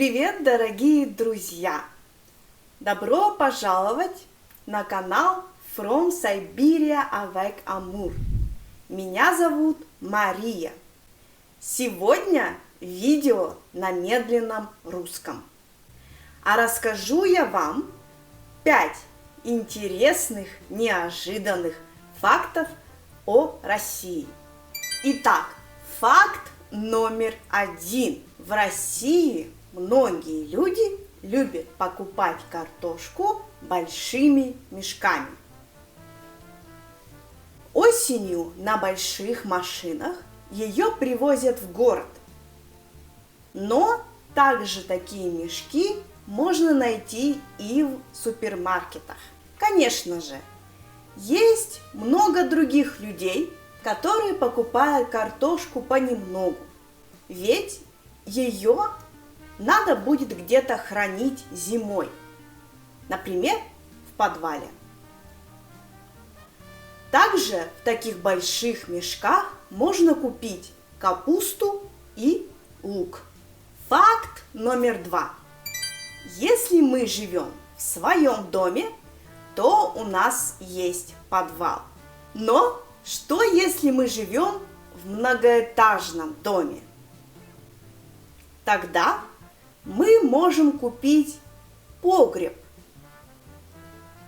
Привет, дорогие друзья! Добро пожаловать на канал From Siberia avec Amour. Меня зовут Мария. Сегодня видео на медленном русском. А расскажу я вам 5 интересных, неожиданных фактов о России. Итак, факт номер 1. В России многие люди любят покупать картошку большими мешками. Осенью на больших машинах ее привозят в город. Но также такие мешки можно найти и в супермаркетах. Конечно же, есть много других людей, которые покупают картошку понемногу. Ведь ее надо будет где-то хранить зимой, например, в подвале. Также в таких больших мешках можно купить капусту и лук. Факт номер 2. Если мы живем в своем доме, то у нас есть подвал. Но что если мы живем в многоэтажном доме? Тогда мы можем купить погреб,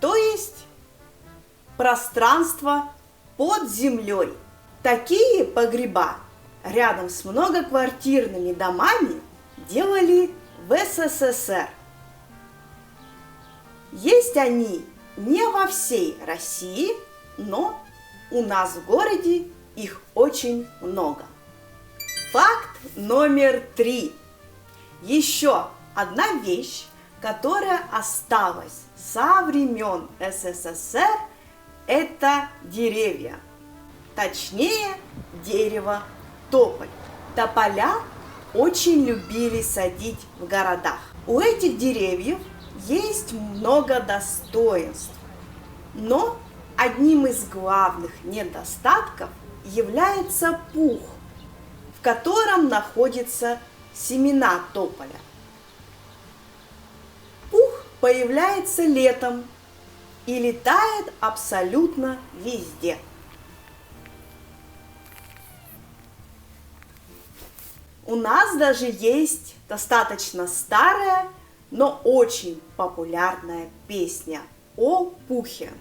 то есть пространство под землей. Такие погреба рядом с многоквартирными домами делали в СССР. Есть они не во всей России, но у нас в городе их очень много. Факт номер 3. Еще одна вещь, которая осталась со времен СССР, это деревья. Точнее, дерево тополь. Тополя очень любили садить в городах. У этих деревьев есть много достоинств, но одним из главных недостатков является пух, в котором находятся семена тополя. Пух появляется летом и летает абсолютно везде. У нас даже есть достаточно старая, но очень популярная песня о пухе,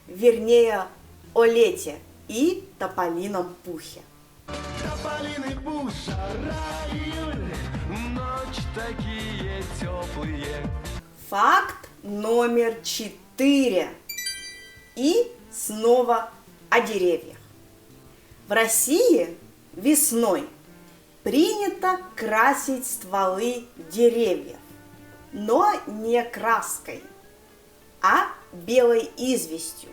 вернее, о лете и тополином пухе. Тополиный пух, жара, июль, ночи такие теплые. Факт номер 4. И снова о деревьях. В России весной принято красить стволы деревьев, но не краской, а белой известью.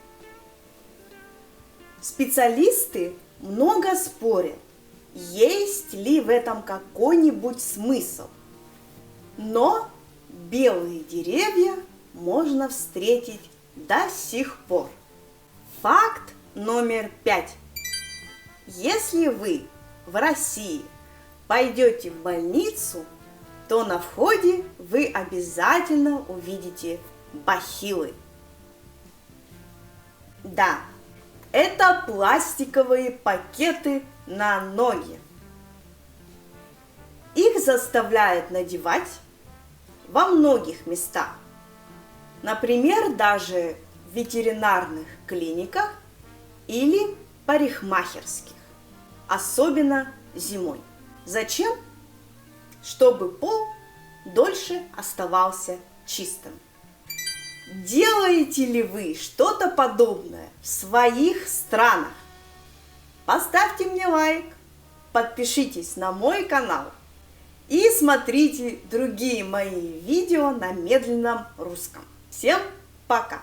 Специалисты много спорят, есть ли в этом какой-нибудь смысл. Но белые деревья можно встретить до сих пор. Факт номер 5. Если вы в России пойдете в больницу, то на входе вы обязательно увидите бахилы. Да, это пластиковые пакеты на ноги. Их заставляют надевать во многих местах. Например, даже в ветеринарных клиниках или парикмахерских. Особенно зимой. Зачем? Чтобы пол дольше оставался чистым. Делаете ли вы что-то подобное в своих странах? Поставьте мне лайк, подпишитесь на мой канал и смотрите другие мои видео на медленном русском. Всем пока!